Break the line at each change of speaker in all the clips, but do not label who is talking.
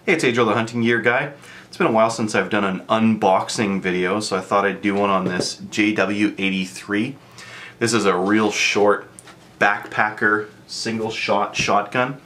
Hey, it's Adriel, the Hunting Gear Guy. It's been a while since I've done an unboxing video, so I thought I'd do one on this JW83. This is a real short backpacker single-shot shotgun.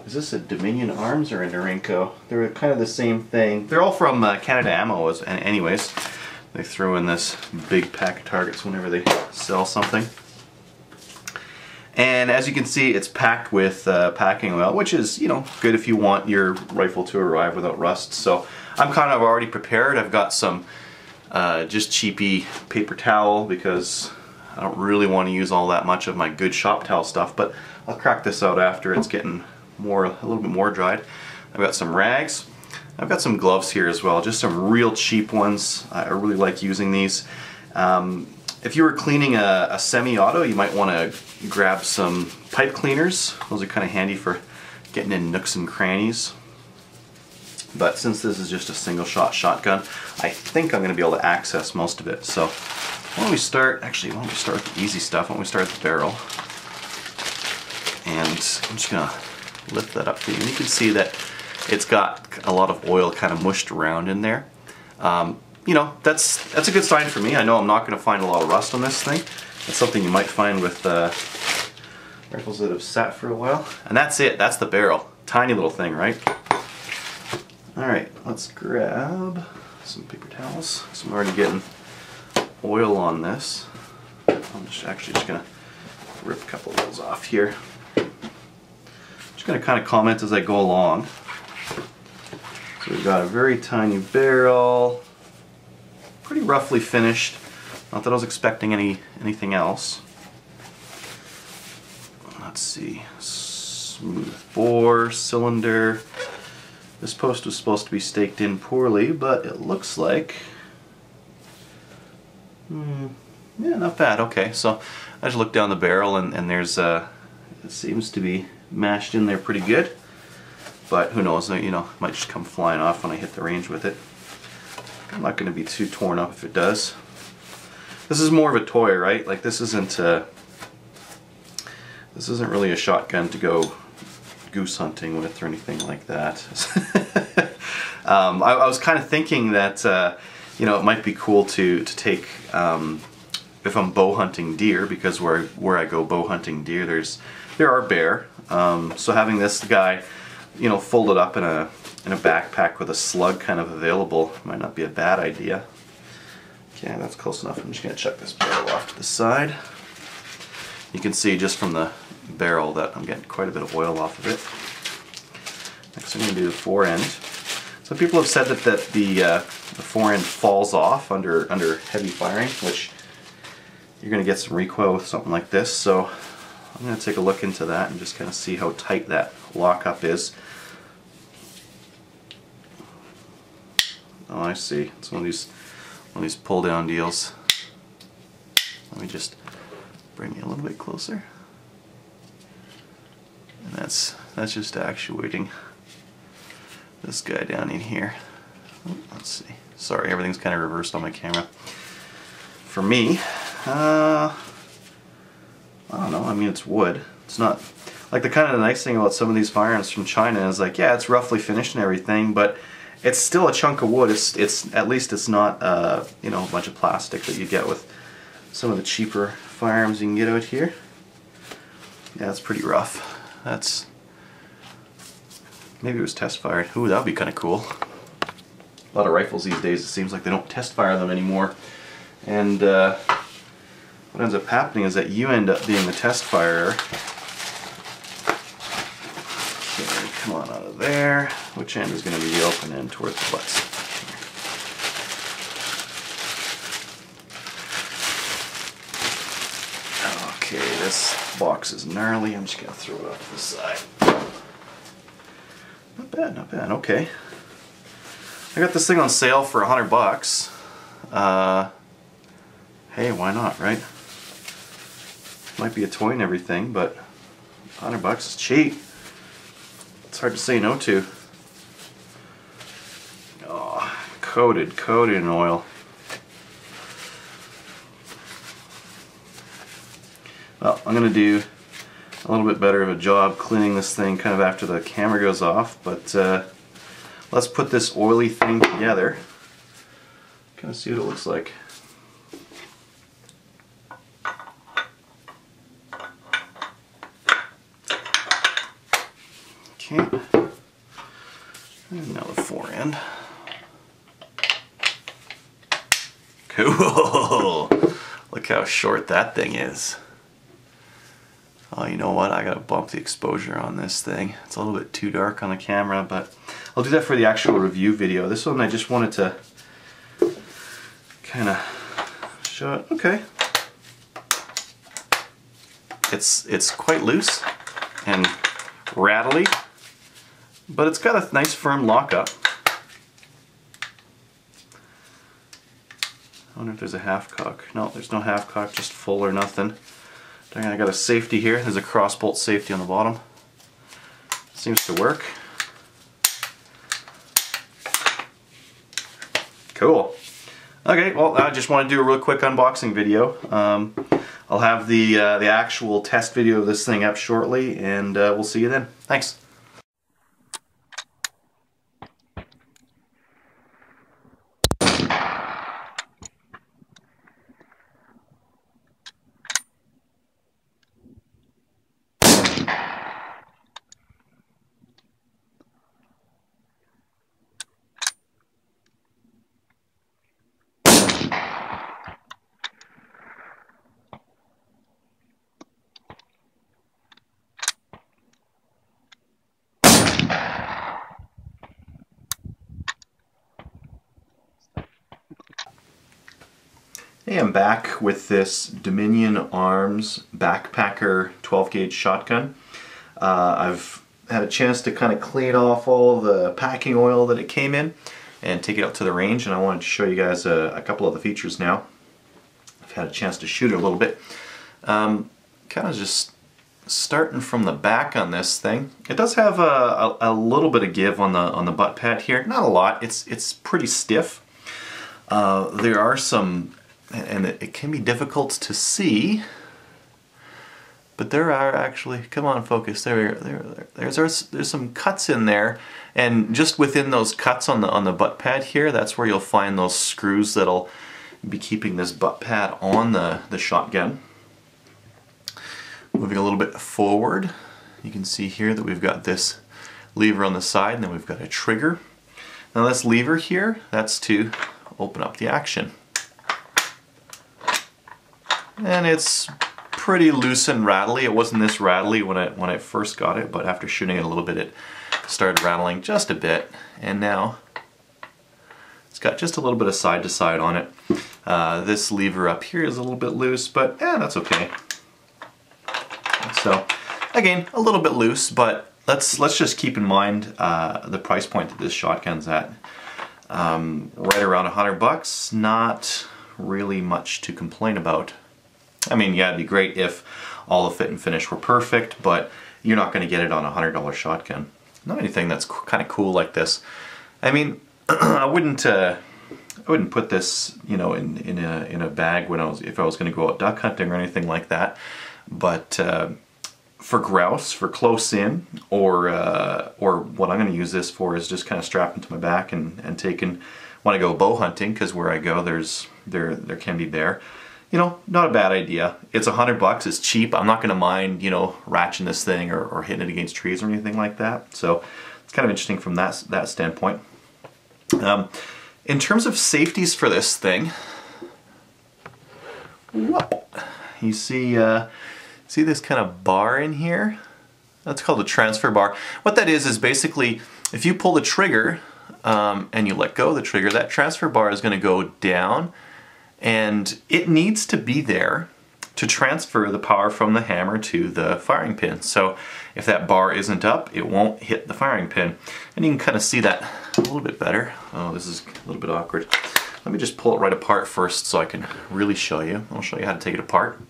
Is this a Dominion Arms or a Norinco? They're kind of the same thing. They're all from Canada Ammo anyways. They throw in this big pack of targets whenever they sell something. And as you can see, it's packed with packing oil, which is, you know, good if you want your rifle to arrive without rust. So I'm kind of already prepared. I've got some just cheapy paper towel because I don't really want to use all that much of my good shop towel stuff, but I'll crack this out after it's getting a little bit more dried. I've got some rags. I've got some gloves here as well, just some real cheap ones. I really like using these. If you were cleaning a semi-auto, you might want to grab some pipe cleaners. Those are kind of handy for getting in nooks and crannies. But since this is just a single shot shotgun, I think I'm going to be able to access most of it. So why don't we start with the easy stuff. Why don't we start at the barrel. And I'm just going to lift that up for you. And you can see that it's got a lot of oil kind of mushed around in there. You know, that's a good sign for me. I know I'm not going to find a lot of rust on this thing. That's something you might find with rifles that have sat for a while. And that's it. That's the barrel. Tiny little thing, right? Alright, let's grab some paper towels. So I'm already getting oil on this. I'm actually just going to rip a couple of those off here. Just going to kind of comment as I go along. So we've got a very tiny barrel. Pretty roughly finished. Not that I was expecting anything else. Let's see. Smooth bore, cylinder. This post was supposed to be staked in poorly, but it looks like... yeah, not bad. Okay, so I just looked down the barrel and there's it seems to be mashed in there pretty good. But who knows, you know, it might just come flying off when I hit the range with it. I'm not going to be too torn up if it does. This is more of a toy, right? Like this isn't really a shotgun to go goose hunting with or anything like that. I was kind of thinking that you know, it might be cool to take if I'm bow hunting deer, because where I go bow hunting deer, there are bear. So having this guy, you know, folded up in a backpack with a slug kind of available might not be a bad idea. Okay, that's close enough. I'm just going to chuck this barrel off to the side. You can see just from the barrel that I'm getting quite a bit of oil off of it. Next I'm going to do the fore end. Some people have said that the fore end falls off under heavy firing, which you're going to get some recoil with something like this. So I'm going to take a look into that and just kind of see how tight that lockup is. Oh, I see. It's one of these pull down deals. Let me just bring you a little bit closer. And that's just actuating this guy down in here. Oh, let's see. Sorry, everything's kind of reversed on my camera. For me, I don't know. I mean, it's wood. It's not like the kind of nice thing about some of these firearms from China is like, yeah, it's roughly finished and everything, but it's still a chunk of wood. It's at least it's not you know, a bunch of plastic that you get with some of the cheaper firearms you can get out here. Yeah, it's pretty rough. That's maybe it was test fired. Ooh, that would be kind of cool. A lot of rifles these days, it seems like they don't test fire them anymore. And what ends up happening is that you end up being the test firer. Okay, come on out of there. Which end is going to be the open end towards the butts? Okay, this box is gnarly. I'm just going to throw it off to the side. Not bad, not bad. Okay. I got this thing on sale for $100. Hey, why not, right? Might be a toy and everything, but $100 is cheap. It's hard to say no to. Oh, coated in oil. Well, I'm gonna a little bit better of a job cleaning this thing kind of after the camera goes off, but let's put this oily thing together. Kind of see what it looks like. Okay, and now the fore end. Cool! Look how short that thing is. Oh, you know what? I gotta bump the exposure on this thing. It's a little bit too dark on the camera, but I'll do that for the actual review video. This one I just wanted to kind of show it. Okay. It's quite loose and rattly, but it's got a nice firm lockup. I wonder if there's a half cock. No, there's no half cock, just full or nothing. Dang, I got a safety here. There's a cross bolt safety on the bottom. Seems to work. Cool. Okay, well, I just want to do a real quick unboxing video. I'll have the actual test video of this thing up shortly, and we'll see you then. Thanks. Hey, I'm back with this Dominion Arms Backpacker 12 gauge shotgun. I've had a chance to kind of clean off all the packing oil that it came in and take it out to the range, and I wanted to show you guys a couple of the features now. I've had a chance to shoot it a little bit. Kind of just starting from the back on this thing. It does have a little bit of give on the butt pad here. Not a lot. It's pretty stiff. There are some, and it can be difficult to see, but there are actually, come on focus, there's some cuts in there, and just within those cuts on the butt pad here, that's where you'll find those screws that'll be keeping this butt pad on the shotgun. Moving a little bit forward, you can see here that we've got this lever on the side, and then we've got a trigger. Now this lever here, that's to open up the action. And it's pretty loose and rattly. It wasn't this rattly when I first got it, but after shooting it a little bit, it started rattling just a bit. And now it's got just a little bit of side to side on it. This lever up here is a little bit loose, but that's okay. So again, a little bit loose, but let's just keep in mind the price point that this shotgun's at. Right around $100. Not really much to complain about. I mean, yeah, it'd be great if all the fit and finish were perfect, but you're not going to get it on a $100 shotgun. Not anything that's kind of cool like this. I mean, I wouldn't put this, you know, in a bag when if I was going to go out duck hunting or anything like that. But for grouse, for close in, or what I'm going to use this for is just kind of strapping to my back and taking when I go bow hunting, because where I go there can be bear. You know, not a bad idea. It's $100, it's cheap. I'm not going to mind, you know, ratcheting this thing or hitting it against trees or anything like that. So it's kind of interesting from that standpoint. In terms of safeties for this thing, you see this kind of bar in here? That's called a transfer bar. What that is basically if you pull the trigger and you let go of the trigger, that transfer bar is going to go down, and it needs to be there to transfer the power from the hammer to the firing pin. So if that bar isn't up, it won't hit the firing pin. And you can kind of see that a little bit better. Oh, this is a little bit awkward. Let me just pull it right apart first so I can really show you. I'll show you how to take it apart.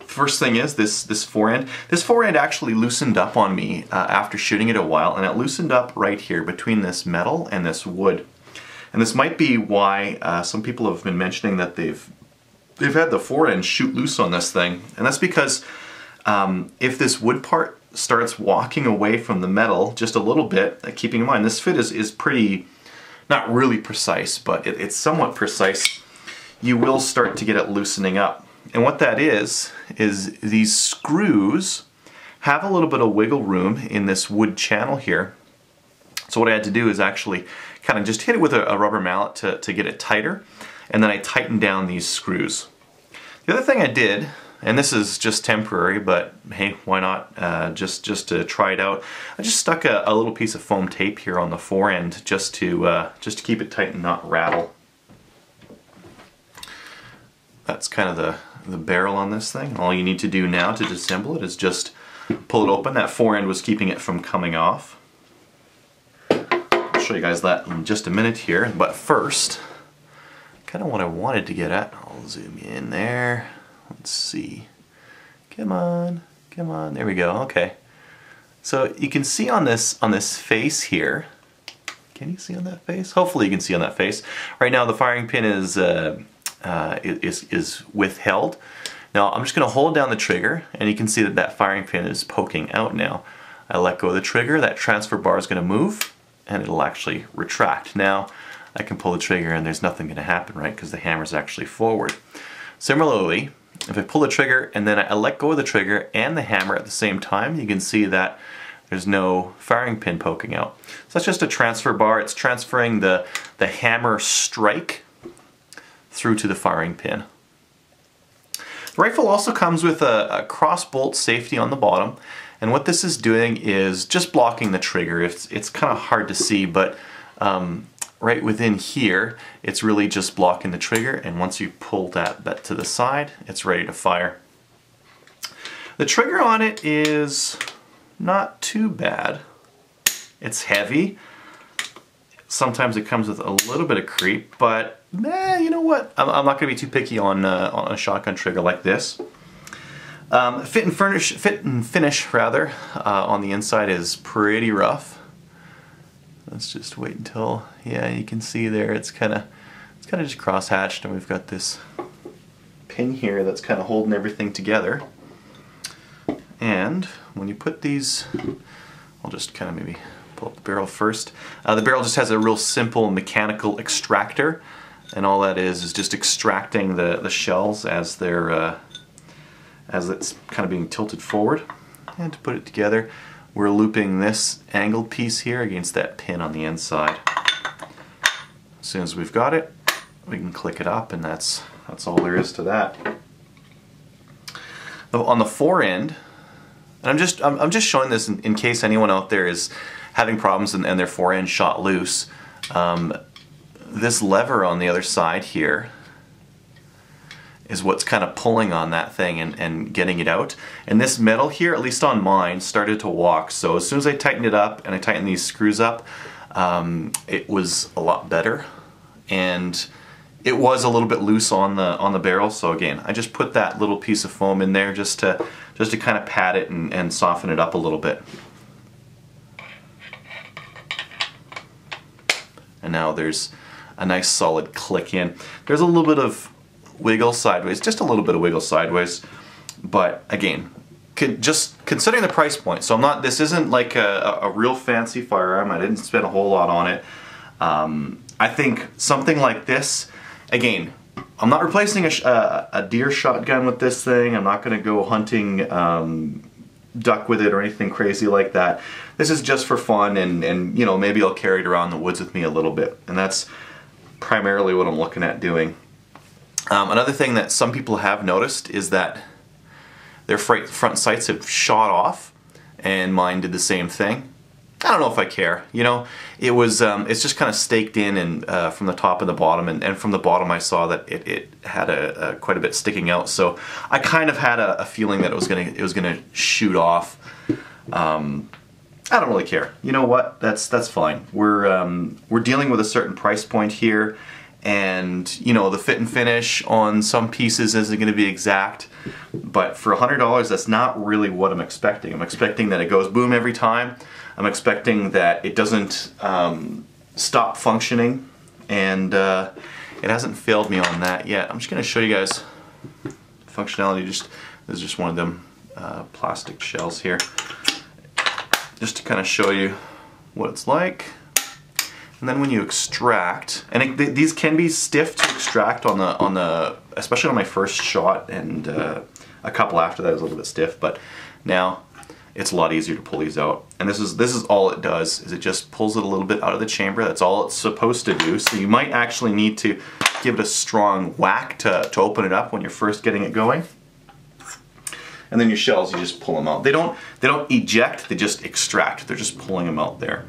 First thing is this fore end. This fore end actually loosened up on me after shooting it a while, and it loosened up right here between this metal and this wood. And this might be why some people have been mentioning that they've had the fore end shoot loose on this thing, and that's because If this wood part starts walking away from the metal just a little bit, keeping in mind this fit is pretty, not really precise, but it's somewhat precise, you will start to get it loosening up. And what that is these screws have a little bit of wiggle room in this wood channel here. So what I had to do is actually kind of just hit it with a rubber mallet to get it tighter, and then I tightened down these screws. The other thing I did, and this is just temporary, but hey, why not, just to try it out, I just stuck a little piece of foam tape here on the fore end just to keep it tight and not rattle. That's kind of the barrel on this thing. All you need to do now to disassemble it is just pull it open. That fore end was keeping it from coming off. I'll show you guys that in just a minute here, but first, kind of what I wanted to get at, I'll zoom in there. Let's see. Come on, come on. There we go. Okay. So you can see on this face here. Can you see on that face? Hopefully you can see on that face. Right now the firing pin is withheld. Now I'm just going to hold down the trigger, and you can see that firing pin is poking out now. I let go of the trigger, that transfer bar is going to move, and it'll actually retract. Now I can pull the trigger and there's nothing going to happen, right? Because the hammer's actually forward. Similarly, if I pull the trigger and then I let go of the trigger and the hammer at the same time, you can see that there's no firing pin poking out. So that's just a transfer bar. It's transferring the hammer strike through to the firing pin. The rifle also comes with a cross bolt safety on the bottom, and what this is doing is just blocking the trigger. It's kind of hard to see, but right within here, it's really just blocking the trigger, and once you pull that to the side, it's ready to fire. The trigger on it is not too bad. It's heavy. Sometimes it comes with a little bit of creep, but you know what? I'm not going to be too picky on a shotgun trigger like this. Fit and finish rather on the inside is pretty rough. Let's just wait until, yeah, you can see there it's kind of just cross-hatched, and we've got this pin here that's kind of holding everything together. And when you put these, I'll just kind of maybe pull up the barrel first. The barrel just has a real simple mechanical extractor, and all that is just extracting the shells as they're as it's kind of being tilted forward. And to put it together, we're looping this angled piece here against that pin on the inside. As soon as we've got it, we can click it up, and that's all there is to that. On the fore end, and I'm just showing this in case anyone out there is having problems and their fore end shot loose. This lever on the other side here is what's kind of pulling on that thing and getting it out. And this metal here, at least on mine, started to walk. So as soon as I tightened it up and I tightened these screws up, it was a lot better. And it was a little bit loose on the barrel. So again, I just put that little piece of foam in there just to kind of pat it and soften it up a little bit. And now there's a nice solid click in. There's a little bit of wiggle sideways, just a little bit of wiggle sideways, but again, just considering the price point, so this isn't like a real fancy firearm. I didn't spend a whole lot on it. I think something like this, again, I'm not replacing a deer shotgun with this thing. I'm not going to go hunting duck with it or anything crazy like that. This is just for fun, and you know, maybe I'll carry it around the woods with me a little bit, and that's primarily what I'm looking at doing. Another thing that some people have noticed is that their front sights have shot off, and mine did the same thing. I don't know if I care. You know, it's just kind of staked in and from the top and the bottom, and from the bottom I saw that it had quite a bit sticking out. So I kind of had a feeling that it was gonna shoot off. I don't really care. You know what? That's fine. We're dealing with a certain price point here. And you know, the fit and finish on some pieces isn't going to be exact, but for $100 that's not really what I'm expecting. I'm expecting that it goes boom every time. I'm expecting that it doesn't stop functioning, and it hasn't failed me on that yet. I'm just going to show you guys functionality. This is just one of them plastic shells here, just to kind of show you what it's like. And then when you extract, and these can be stiff to extract on the especially on my first shot, and a couple after that was a little bit stiff, but now it's a lot easier to pull these out. And this is all it does, is it just pulls it a little bit out of the chamber. That's all it's supposed to do. So you might actually need to give it a strong whack to open it up when you're first getting it going. And then your shells, you just pull them out. They don't eject, they just extract. They're just pulling them out there.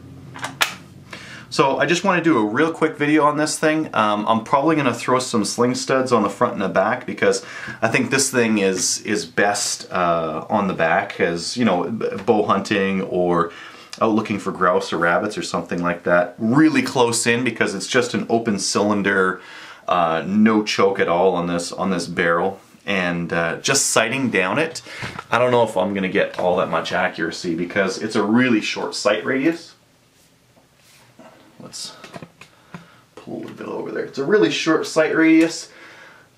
So I just want to do a real quick video on this thing. I'm probably going to throw some sling studs on the front and the back, because I think this thing is best on the back, as, you know, bow hunting or out looking for grouse or rabbits or something like that. Really close in, because it's just an open cylinder, no choke at all on this barrel. And just sighting down it, I don't know if I'm going to get all that much accuracy, because it's a really short sight radius. Let's pull a little bit over there. It's a really short sight radius.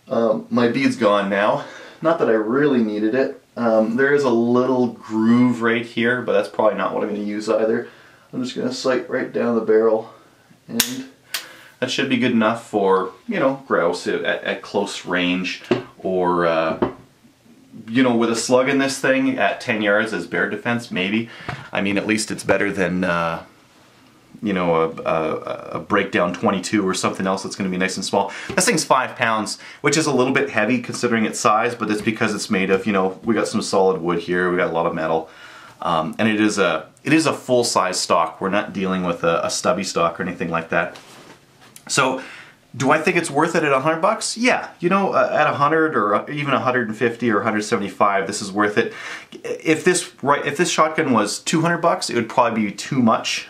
My bead's gone now. Not that I really needed it. There is a little groove right here, but that's probably not what I'm going to use either. I'm just going to sight right down the barrel, and that should be good enough for, you know, grouse at close range, or you know, with a slug in this thing at 10 yards as bear defense, maybe. I mean, at least it's better than you know, a breakdown 22 or something else that's going to be nice and small. This thing's 5 pounds, which is a little bit heavy considering its size, but it's because it's made of, you know, we got some solid wood here, we got a lot of metal, and it is a full-size stock. We're not dealing with a stubby stock or anything like that. So, do I think it's worth it at $100? Yeah, you know, at 100 or even 150 or 175, this is worth it. If this shotgun was $200, it would probably be too much.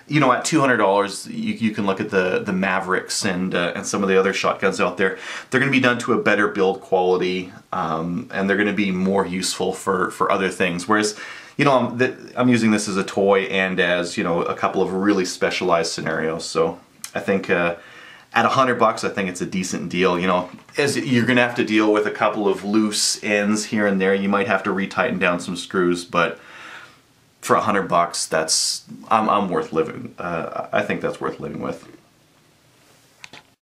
You know, at $200, you can look at the Mavericks and some of the other shotguns out there. They're going to be done to a better build quality, and they're going to be more useful for other things. Whereas, you know, I'm using this as a toy and as, you know, a couple of really specialized scenarios. So I think at $100, I think it's a decent deal. You know, as you're going to have to deal with a couple of loose ends here and there. You might have to retighten down some screws, but for $100, that's I'm worth living. I think that's worth living with.